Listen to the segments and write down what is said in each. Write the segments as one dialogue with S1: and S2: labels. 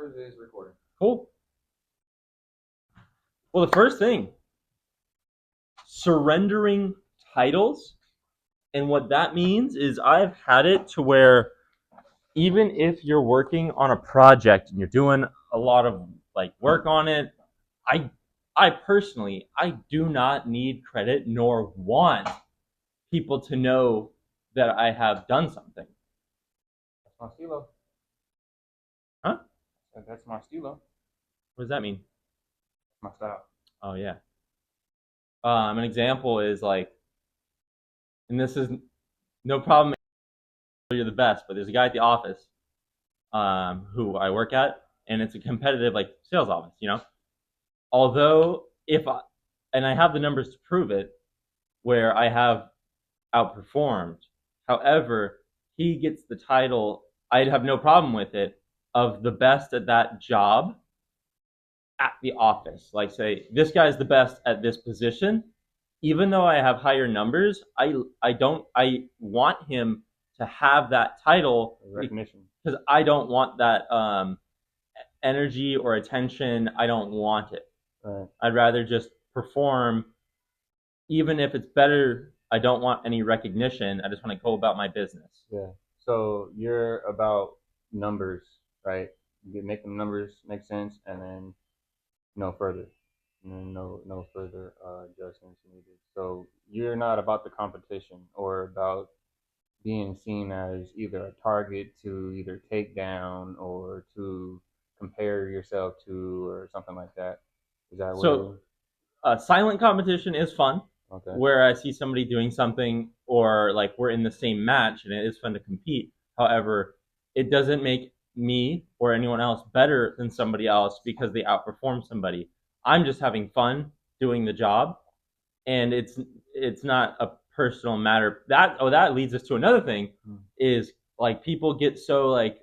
S1: Barbers is recording.
S2: Cool. Well, the first thing, surrendering titles. And what that means is I've had it to where even if you're working on a project and you're doing a lot of like work on it, I I personally I do not need credit nor want people to know that I have done something.
S1: That's my stilo.
S2: Huh?
S1: That's my stilo.
S2: What does that mean?
S1: My style.
S2: Oh yeah. An example is like, and this is no problem. You're the best, but there's a guy at the office who I work at, and it's a competitive like sales office. Although if I, and I have the numbers to prove it, where I have outperformed. However, he gets the title. I'd have no problem with it of the best at that job at the office. Like say this guy's the best at this position. Even though I have higher numbers, I want him to have that title
S1: Recognition.
S2: because I don't want that energy or attention. I don't want it.
S1: Right.
S2: I'd rather just perform, even if it's better. I don't want any recognition. I just want to go about my business.
S1: Yeah. So you're about numbers, right? You make them numbers make sense, and then no further, and then no further adjustments needed. So you're not about the competition or about being seen as either a target to either take down or to compare yourself to or something like that. Is that what it
S2: So,
S1: is?
S2: silent competition is fun,
S1: Okay.
S2: where I see somebody doing something, or like we're in the same match, and it is fun to compete. However, it doesn't make me or anyone else better than somebody else because they outperform somebody. I'm just having fun doing the job, and it's not a personal matter. That leads us to another thing, is like people get so like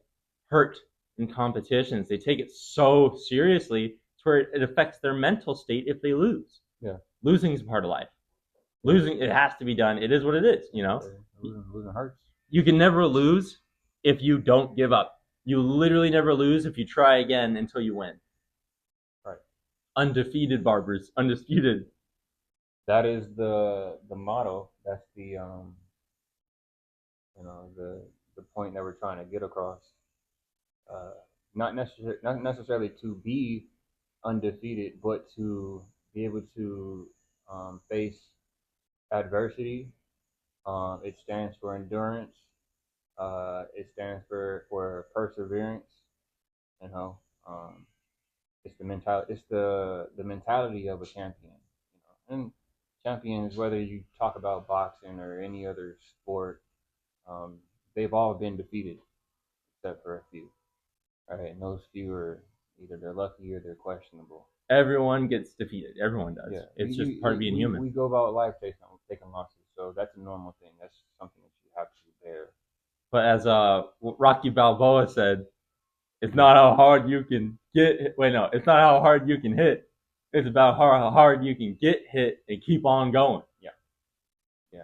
S2: hurt in competitions. They take it so seriously to where it affects their mental state if they lose.
S1: Yeah.
S2: Losing is part of life. Losing, it has to be done. It is what it is.
S1: Losing hurts.
S2: You can never lose if you don't give up. You literally never lose if you try again until you win.
S1: Right.
S2: Undefeated barbers, undisputed.
S1: That is the motto. That's the the point that we're trying to get across. Uh, not necessarily to be undefeated, but to be able to face adversity. It stands for endurance. It stands for perseverance. You know, um, it's the mentality. It's the mentality of a champion. And champions, whether you talk about boxing or any other sport, um, they've all been defeated except for a few. Right, and those few are either they're lucky or they're questionable.
S2: Everyone gets defeated. Everyone does.
S1: Yeah,
S2: It's just part of being human.
S1: we go about life taking losses, so that's a normal thing. That's something that you have to bear.
S2: But as Rocky Balboa said, it's not how hard you can get. Wait, no, it's not how hard you can hit. It's about how hard you can get hit and keep on going.
S1: Yeah, yeah.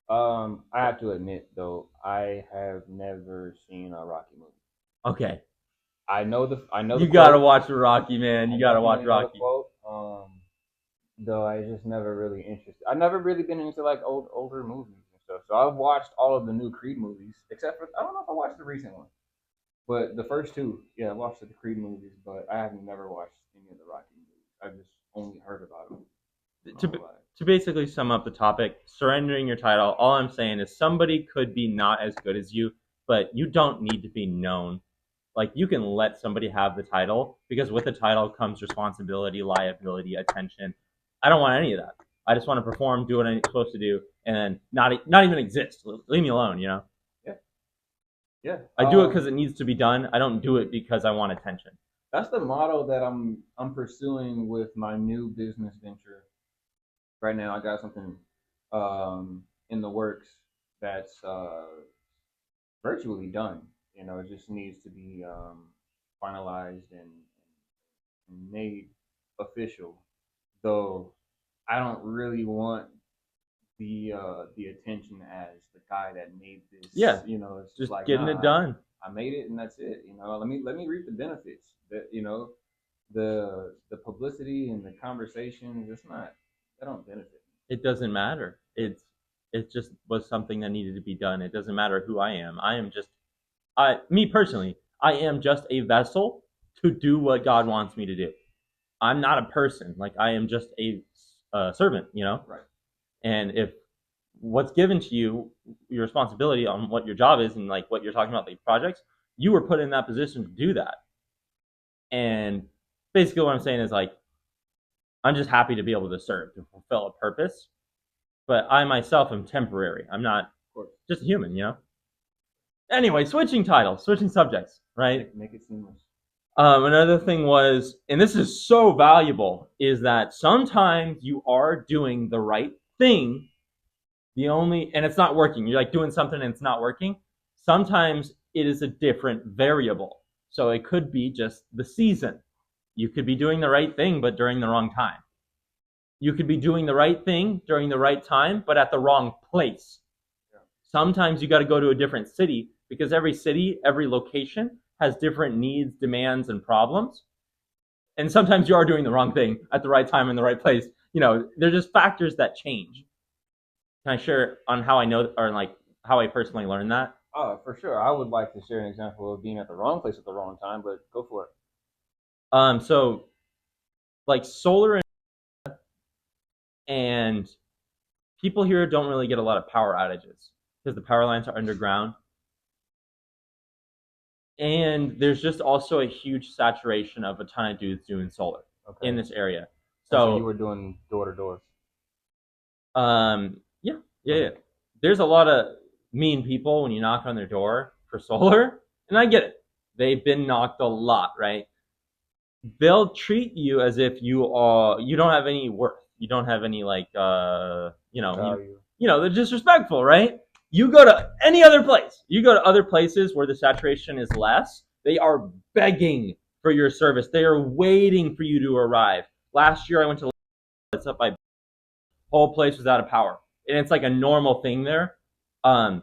S1: I have to admit though, I have never seen a Rocky movie.
S2: Okay,
S1: I know
S2: you
S1: the
S2: gotta
S1: quote.
S2: watch Rocky, man. You gotta watch Rocky.
S1: Quote. Though I just never really interested. I've never really been into like older movies and stuff. So I've watched all of the new Creed movies, except for I don't know if I watched the recent one, but the first two, yeah, I watched the Creed movies, but I haven't never watched any of the Rocky movies. I've just only heard about them.
S2: To basically sum up the topic, surrendering your title. All I'm saying is somebody could be not as good as you, but you don't need to be known. Like you can let somebody have the title because with the title comes responsibility, liability, attention. I don't want any of that. I just want to perform, do what I'm supposed to do, and then not even exist. Leave me alone.
S1: Yeah, yeah.
S2: I do it because it needs to be done. I don't do it because I want attention.
S1: That's the model that I'm pursuing with my new business venture. Right now, I got something in the works that's virtually done. It just needs to be finalized and made official. Though I don't really want the attention as the guy that made this.
S2: Yeah,
S1: It's
S2: just
S1: like
S2: getting it done.
S1: I made it and that's it. Let me reap the benefits. The publicity and the conversations. That don't benefit.
S2: It doesn't matter. It just was something that needed to be done. It doesn't matter who I am. I am just me personally. I am just a vessel to do what God wants me to do. I'm not a person. Like I am just a servant.
S1: Right.
S2: And if what's given to you, your responsibility on what your job is, and like what you're talking about, the projects, you were put in that position to do that. And basically, what I'm saying is like, I'm just happy to be able to serve, to fulfill a purpose. But I myself am temporary. I'm not just a human. Anyway, switching titles, switching subjects, right?
S1: Make it seamless.
S2: Another thing was, and this is so valuable, is that sometimes you are doing the right thing, and it's not working. You're like doing something and it's not working. Sometimes it is a different variable. So it could be just the season. You could be doing the right thing, but during the wrong time. You could be doing the right thing during the right time, but at the wrong place. Yeah. Sometimes you got to go to a different city because every city, every location has different needs, demands, and problems. And sometimes you are doing the wrong thing at the right time in the right place. They're just factors that change. Can I share on how I know, or like how I personally learned that?
S1: Oh, for sure. I would like to share an example of being at the wrong place at the wrong time, but go for
S2: it. So like solar and people here don't really get a lot of power outages because the power lines are underground. And there's just also a huge saturation of a ton of dudes doing solar in this area.
S1: So you were doing door to door.
S2: Yeah. There's a lot of mean people when you knock on their door for solar, and I get it. They've been knocked a lot, right? They'll treat you as if you don't have any worth. You don't have any they're disrespectful, right? You go to any other place. You go to other places where the saturation is less. They are begging for your service. They are waiting for you to arrive. Last year I went to it's up by whole place was out of power. And it's like a normal thing there. 2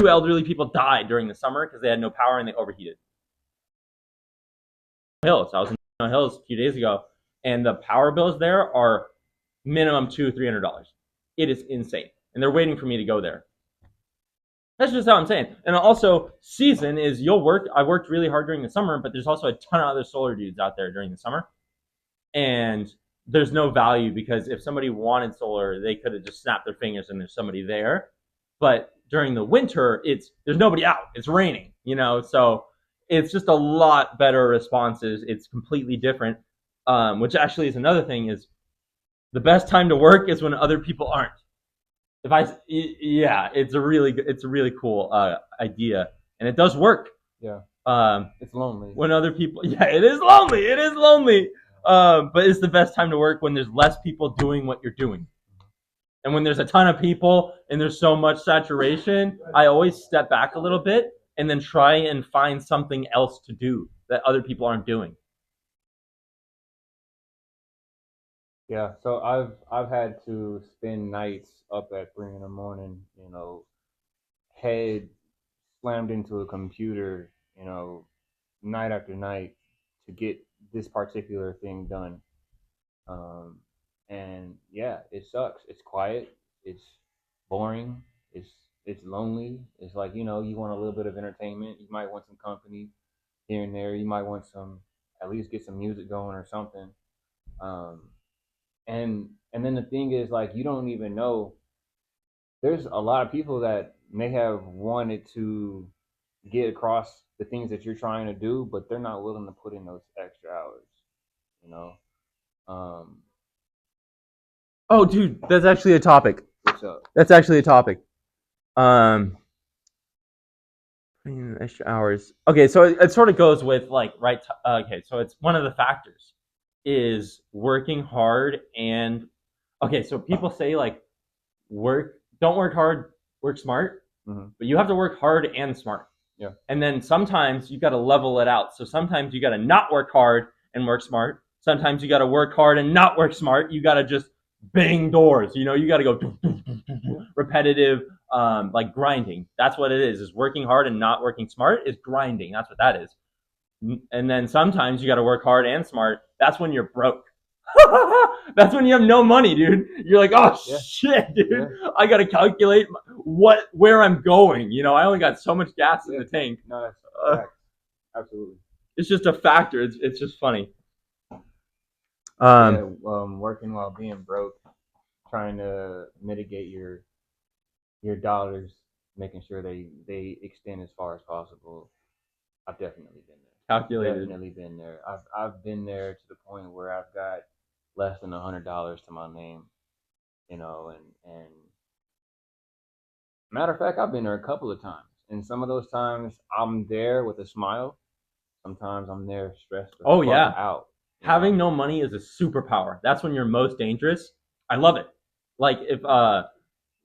S2: elderly people died during the summer because they had no power and they overheated. I was in Hills a few days ago, and the power bills there are minimum $200-$300. It is insane, and they're waiting for me to go there. That's just how I'm saying. And also, season is you'll work. I worked really hard during the summer, but there's also a ton of other solar dudes out there during the summer, and there's no value because if somebody wanted solar, they could have just snapped their fingers and there's somebody there. But during the winter, there's nobody out. It's raining, so it's just a lot better responses. It's completely different, which actually is another thing is the best time to work is when other people aren't. It's a really cool idea, and it does work.
S1: Yeah. It's lonely.
S2: When other people, it is lonely. It is lonely. But it's the best time to work when there's less people doing what you're doing. And when there's a ton of people and there's so much saturation, I always step back a little bit and then try and find something else to do that other people aren't doing.
S1: Yeah, so I've had to spend nights up at 3 a.m, head slammed into a computer, night after night to get this particular thing done. And yeah, it sucks. It's quiet. It's boring. It's lonely. It's like, you want a little bit of entertainment. You might want some company here and there. You might want at least get some music going or something. And then the thing is, like, you don't even know. There's a lot of people that may have wanted to get across the things that you're trying to do, but they're not willing to put in those extra hours.
S2: Oh, dude, that's actually a topic.
S1: What's up?
S2: That's actually a topic. Extra hours. Okay, so it sort of goes with like okay, so it's one of the factors is working hard and okay. So people say like don't work hard, work smart, but you have to work hard and smart.
S1: Yeah.
S2: And then sometimes you got to level it out. So sometimes you got to not work hard and work smart. Sometimes you got to work hard and not work smart. You got to just bang doors. You got to go repetitive, like grinding. That's what it is working hard and not working smart is grinding. That's what that is. And then sometimes you got to work hard and smart. That's when you're broke. That's when you have no money, dude. You're like, oh
S1: Yeah.
S2: shit, dude.
S1: Yeah.
S2: I got to calculate where I'm going. I only got so much gas in the tank.
S1: No, that's absolutely.
S2: It's just a factor. It's just funny.
S1: Yeah, working while being broke, trying to mitigate your dollars, making sure they extend as far as possible. I've definitely been there.
S2: Calculated.
S1: Definitely been there. I've been there to the point where I've got less than $100 to my name, and matter of fact, I've been there a couple of times, and some of those times I'm there with a smile. Sometimes I'm there stressed the
S2: Oh
S1: fuck
S2: yeah.
S1: out.
S2: Having no money is a superpower. That's when you're most dangerous. I love it. Like if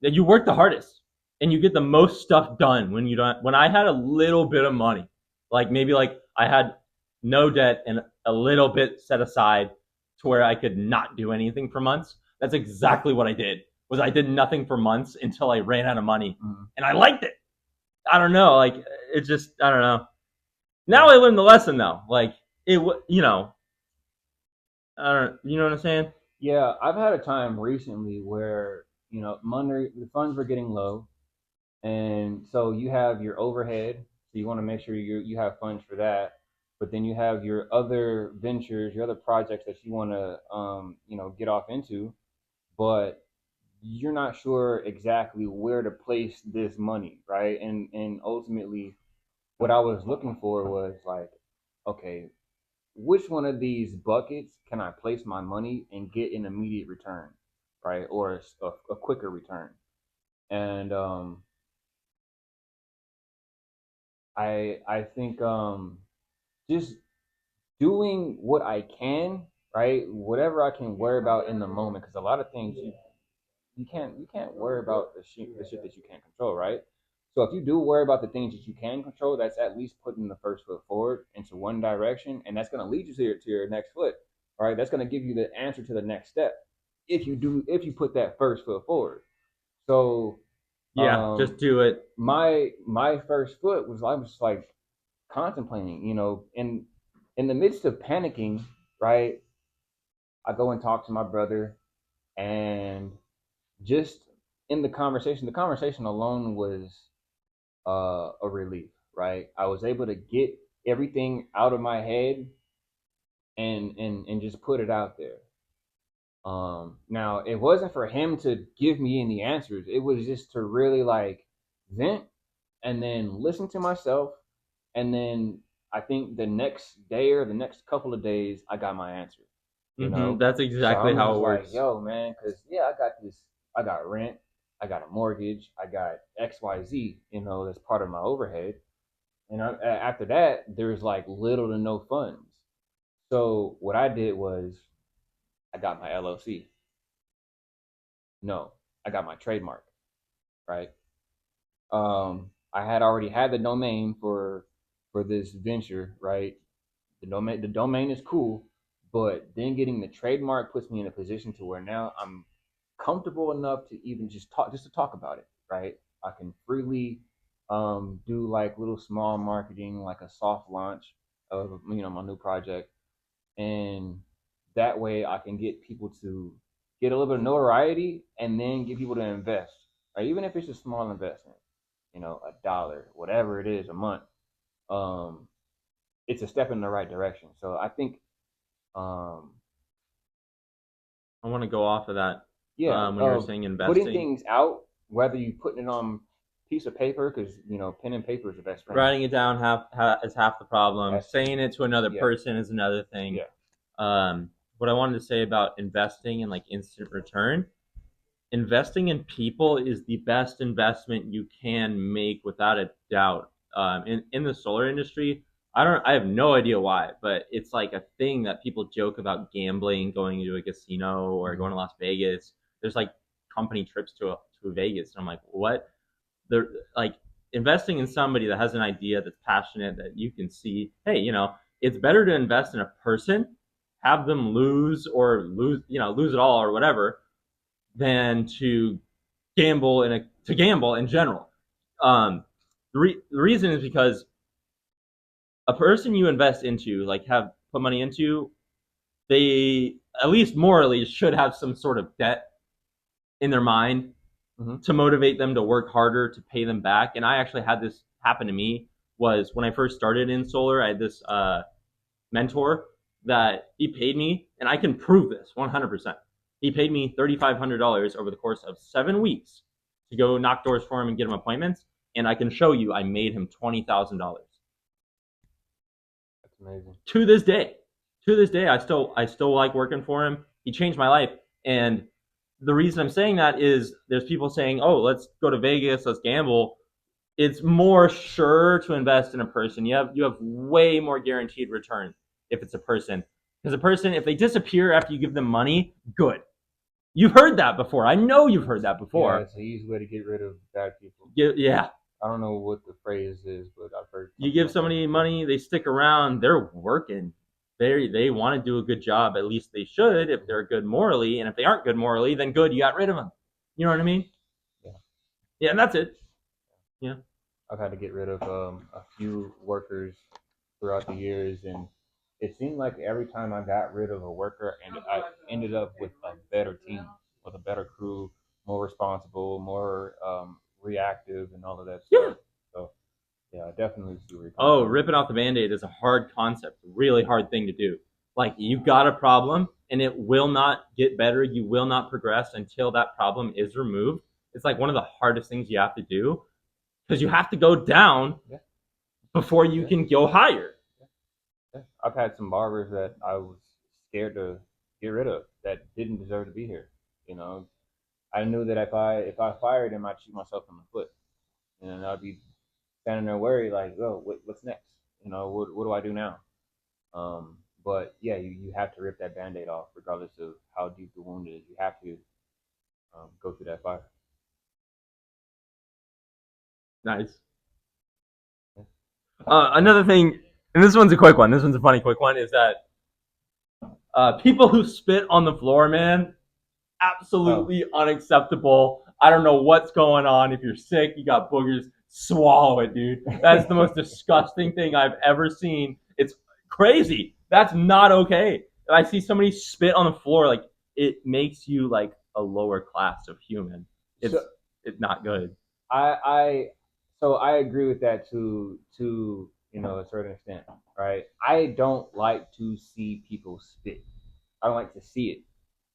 S2: you work the hardest and you get the most stuff done when you don't. When I had a little bit of money, like maybe like I had no debt and a little bit set aside to where I could not do anything for months. That's exactly what I did. Was I did nothing for months until I ran out of money, and I liked it. I don't know, like it just I don't know. Now I learned the lesson though. Like it, I don't. You know what I'm saying?
S1: Yeah, I've had a time recently where money the funds were getting low, and so you have your overhead. So you want to make sure you have funds for that, but then you have your other ventures, your other projects that you want to get off into, but you're not sure exactly where to place this money, right? And ultimately, what I was looking for was like, okay, which one of these buckets can I place my money and get an immediate return, right, or a quicker return? And I think just doing what I can, right, whatever I can worry about in the moment, because a lot of things you can't worry about the shit that you can't control, right? So if you do worry about the things that you can control, that's at least putting the first foot forward into one direction, and that's going to lead you to your next foot, right? That's going to give you the answer to the next step if you put that first foot forward. So,
S2: Yeah, just do it.
S1: my first foot was I was like contemplating, in the midst of panicking, right? I go and talk to my brother, and just in the conversation alone was a relief, right? I was able to get everything out of my head and just put it out there. Now it wasn't for him to give me any answers. It was just to really like vent and then listen to myself. And then I think the next day or the next couple of days, I got my answer.
S2: That's
S1: So
S2: exactly
S1: I'm
S2: how
S1: just
S2: it
S1: like,
S2: works.
S1: yo, man, because yeah, I got this. I got rent. I got a mortgage. I got XYZ. That's part of my overhead. And after that, there's like little to no funds. So what I did was I got my LLC. No, I got my trademark. Right. I had already had the domain for this venture. Right. The domain is cool, but then getting the trademark puts me in a position to where now I'm comfortable enough to even just to talk about it, right? I can freely do like little small marketing, like a soft launch of my new project, and that way I can get people to get a little bit of notoriety and then get people to invest, right? Even if it's a small investment, $1, whatever it is a month. Um, it's a step in the right direction. So I think, um,
S2: I want to go off of that.
S1: yeah,
S2: When you were saying
S1: putting
S2: investing,
S1: things out, whether you putting it on piece of paper, because pen and paper is the best friend.
S2: writing it down is half the problem.
S1: That's
S2: Saying it to another
S1: Yeah,
S2: person is another thing.
S1: yeah.
S2: What I wanted to say about investing and like instant return, investing in people is the best investment you can make without a doubt. In the solar industry, I have no idea why, but it's like a thing that people joke about gambling, going into a casino or going to Las Vegas. There's like company trips to Vegas, and I'm like, what? They're like investing in somebody that has an idea that's passionate that you can see. Hey, it's better to invest in a person, have them lose or lose it all or whatever, than to to gamble in general. The reason is because a person you invest into, like have put money into, they at least morally should have some sort of debt in their mind to motivate them to work harder to pay them back. And I actually had this happen to me. Was when I first started in solar, I had this mentor that he paid me, and I can prove this 100%. He paid me $3,500 over the course of 7 weeks to go knock doors for him and get him appointments, and I can show you I made him $20,000.
S1: That's amazing.
S2: To this day, I still like working for him. He changed my life, and the reason I'm saying that is there's people saying, "Oh, let's go to Vegas, let's gamble." It's more sure to invest in a person. You have way more guaranteed return if it's a person. Because a person, if they disappear after you give them money, good. You've heard that before. I know you've heard that before.
S1: Yeah, it's an easy way to get rid of bad people.
S2: Yeah.
S1: I don't know what the phrase is, but I've heard.
S2: You give somebody money, they stick around, they're working. They want to do a good job. At least they should if they're good morally. And if they aren't good morally, then good, you got rid of them. You know what I mean?
S1: Yeah.
S2: Yeah, and that's it. Yeah.
S1: I've had to get rid of a few workers throughout the years, and it seemed like every time I got rid of a worker, and I ended up with a better team, with a better crew, more responsible, more reactive, and all of that
S2: Yeah.
S1: stuff. So yeah, I definitely see where you're
S2: Oh,
S1: coming
S2: ripping off the band-aid is a hard concept, really hard thing to do. Like you've got a problem and it will not get better, you will not progress until that problem is removed. It's like one of the hardest things you have to do because you have to go down
S1: Yeah.
S2: before you
S1: Yeah.
S2: can go higher.
S1: Yeah. I've had some barbers that I was scared to get rid of that didn't deserve to be here. You know, I knew that if I fired him, I'd shoot myself in the foot, and I'd be standing there worried, like, oh, what's next? You know, what do I do now? But yeah, you have to rip that band-aid off, regardless of how deep the wound is. You have to go through that fire.
S2: Nice.
S1: Yeah.
S2: Another thing, and this one's a quick one. This one's a funny quick one. Is that people who spit on the floor, man, absolutely unacceptable. I don't know what's going on. If you're sick, you got boogers, swallow it, dude. That's the most disgusting thing I've ever seen. It's crazy. That's not okay. If I see somebody spit on the floor, like it makes you like a lower class of human.
S1: So
S2: It's not good.
S1: I so I agree with that to a certain extent, right? I don't like to see people spit. I don't like to see it.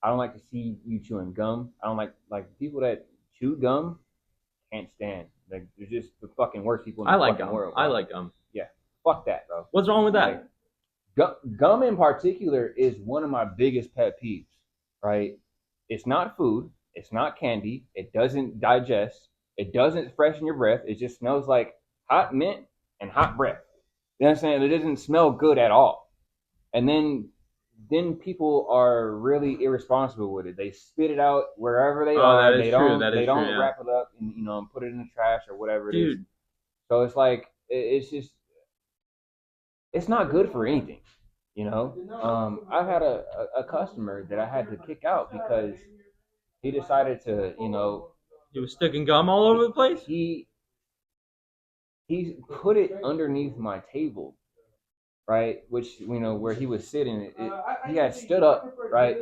S1: I don't like to see you chewing gum. I don't like people that chew gum. Can't stand. Like they're just the fucking worst people in
S2: I
S1: the
S2: like
S1: fucking
S2: gum.
S1: world.
S2: I
S1: Bro.
S2: like gum.
S1: Yeah, fuck that, bro.
S2: What's wrong with that?
S1: Like, gum in particular is one of my biggest pet peeves. Right? It's not food. It's not candy. It doesn't digest. It doesn't freshen your breath. It just smells like hot mint and hot breath. You know what I'm saying? It doesn't smell good at all. And then people are really irresponsible with it. They spit it out wherever they
S2: Oh,
S1: are.
S2: that is
S1: They
S2: true.
S1: don't
S2: That
S1: they
S2: is true.
S1: don't
S2: Yeah.
S1: wrap it up and put it in the trash or whatever it is.
S2: Dude,
S1: So it's like it's just it's not good for anything. I've had a customer that I had to kick out because he decided to
S2: he was sticking gum all over the place.
S1: He put it underneath my table, right? Which where he was sitting, he had stood up, right,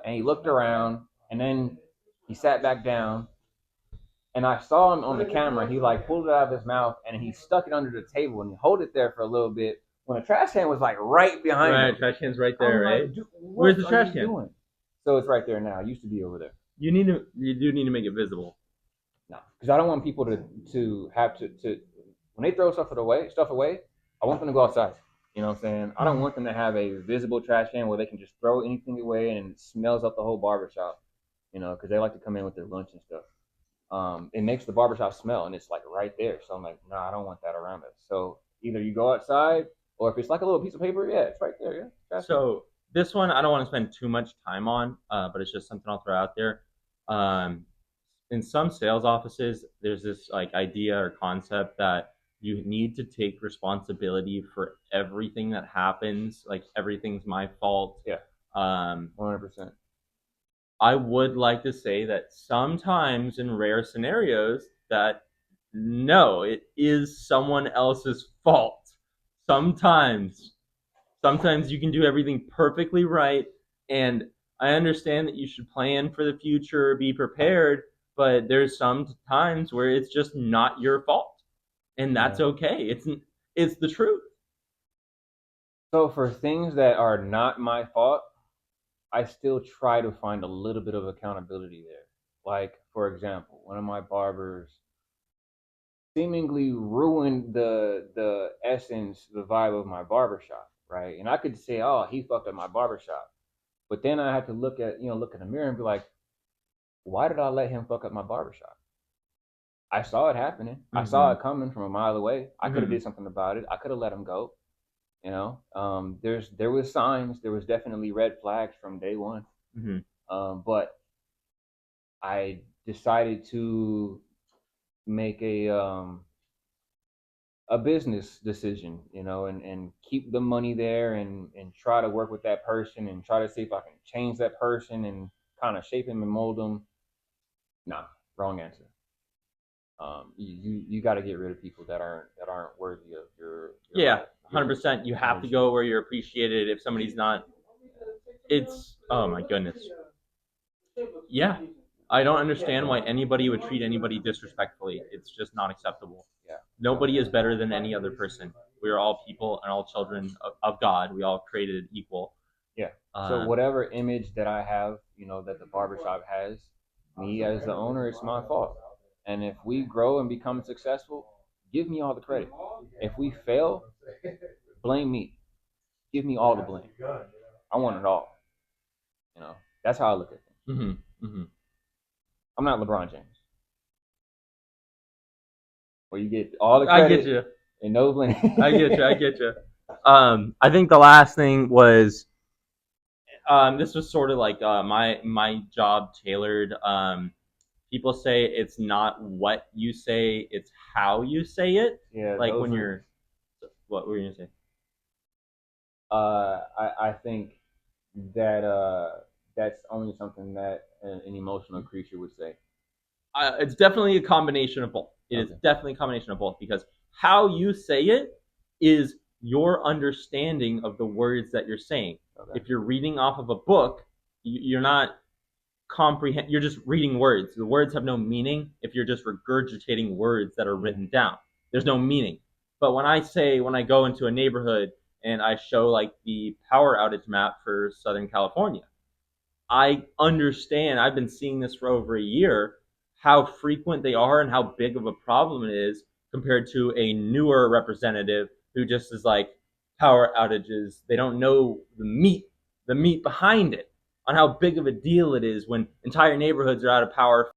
S1: and he looked around, and then he sat back down, and I saw him on the camera. He like pulled it out of his mouth, and he stuck it under the table, and he held it there for a little bit. When the trash can was like right behind him.
S2: Right, trash can's right there, right?
S1: Like,
S2: where's the trash can?
S1: Doing? So it's right there now. It used to be over there.
S2: You do need to make it visible.
S1: No, because I don't want people to have to when they throw stuff away. I want them to go outside. You know what I'm saying? I don't want them to have a visible trash can where they can just throw anything away and it smells up the whole barbershop. Because they like to come in with their lunch and stuff. It makes the barbershop smell, and it's like right there. So I'm like, no, I don't want that around us. So either you go outside, or if it's like a little piece of paper, yeah, it's right there. Yeah.
S2: So this one I don't want to spend too much time on, but it's just something I'll throw out there. In some sales offices, there's this like idea or concept that you need to take responsibility for everything that happens. Like everything's my fault.
S1: Yeah. 100%.
S2: I would like to say that sometimes in rare scenarios that no, it is someone else's fault. Sometimes. Sometimes you can do everything perfectly right, and I understand that you should plan for the future, be prepared, but there's some times where it's just not your fault. And that's
S1: Yeah.
S2: okay. It's the truth.
S1: So for things that are not my fault, I still try to find a little bit of accountability there. Like, for example, one of my barbers seemingly ruined the essence, the vibe of my barbershop, right? And I could say, oh, he fucked up my barbershop. But then I had to look in the mirror and be like, why did I let him fuck up my barbershop? I saw it happening. I saw
S2: Mm-hmm.
S1: it coming from a mile away. I could have
S2: Mm-hmm.
S1: did something about it. I could have let him go. There was signs. There was definitely red flags from day one.
S2: Mm-hmm.
S1: But I decided to make a business decision, and keep the money there, and try to work with that person and try to see if I can change that person and kind of shape him and mold him. Nah, wrong answer. You got to get rid of people that aren't worthy of
S2: Yeah,
S1: your
S2: 100%. You have to
S1: emotion.
S2: go where you're appreciated. If somebody's not, it's, oh my goodness. Yeah. I don't understand why anybody would treat anybody disrespectfully. It's just not acceptable.
S1: Yeah.
S2: Nobody is better than any other person. We are all people and all children of God. We all created equal.
S1: Yeah. So whatever image that I have, that the barbershop has, me as the owner, it's my fault. And if we grow and become successful, give me all the credit. If we fail, blame me. Give me all the blame. I want it all. That's how I look at things.
S2: Mm-hmm, mm-hmm.
S1: I'm not LeBron James, where you get all the
S2: I get
S1: credit
S2: you.
S1: and no blame.
S2: I get you. I get you. I think the last thing was this was sort of like my job tailored. People say it's not what you say, it's how you say it.
S1: Yeah,
S2: Like
S1: those
S2: when
S1: are.
S2: you're, what were you gonna say?
S1: I think that that's only something that an emotional creature would say.
S2: It's definitely a combination of both. It is
S1: Okay.
S2: definitely a combination of both because how you say it is your understanding of the words that you're saying.
S1: Okay.
S2: If you're reading off of a book, you're not comprehend. You're just reading words. The words have no meaning if you're just regurgitating words that are written down. There's no meaning. But when I go into a neighborhood and I show like the power outage map for Southern California, I understand. I've been seeing this for over a year, how frequent they are and how big of a problem it is compared to a newer representative who just is like power outages. They don't know the meat behind it, on how big of a deal it is when entire neighborhoods are out of power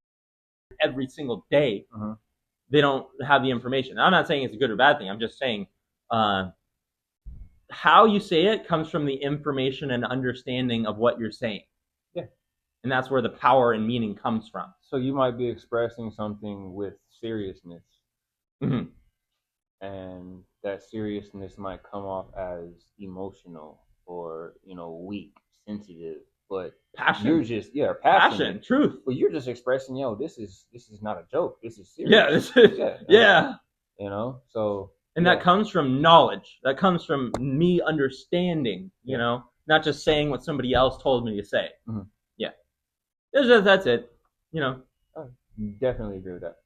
S2: every single day.
S1: Uh-huh.
S2: They don't have the information. I'm not saying it's a good or bad thing. I'm just saying uh, how you say it comes from the information and understanding of what you're saying.
S1: Yeah.
S2: And that's where the power and meaning comes from.
S1: So you might be expressing something with seriousness,
S2: Mm-hmm.
S1: and that seriousness might come off as emotional or weak, sensitive, but you're
S2: Passion.
S1: just passionate.
S2: Passion. Truth.
S1: But you're just expressing, this is not a joke. This is serious.
S2: Yeah. This is, yeah.
S1: So
S2: And that comes from knowledge. That comes from me understanding, not just saying what somebody else told me to say.
S1: Mhm.
S2: Yeah. That's it.
S1: I definitely agree with that.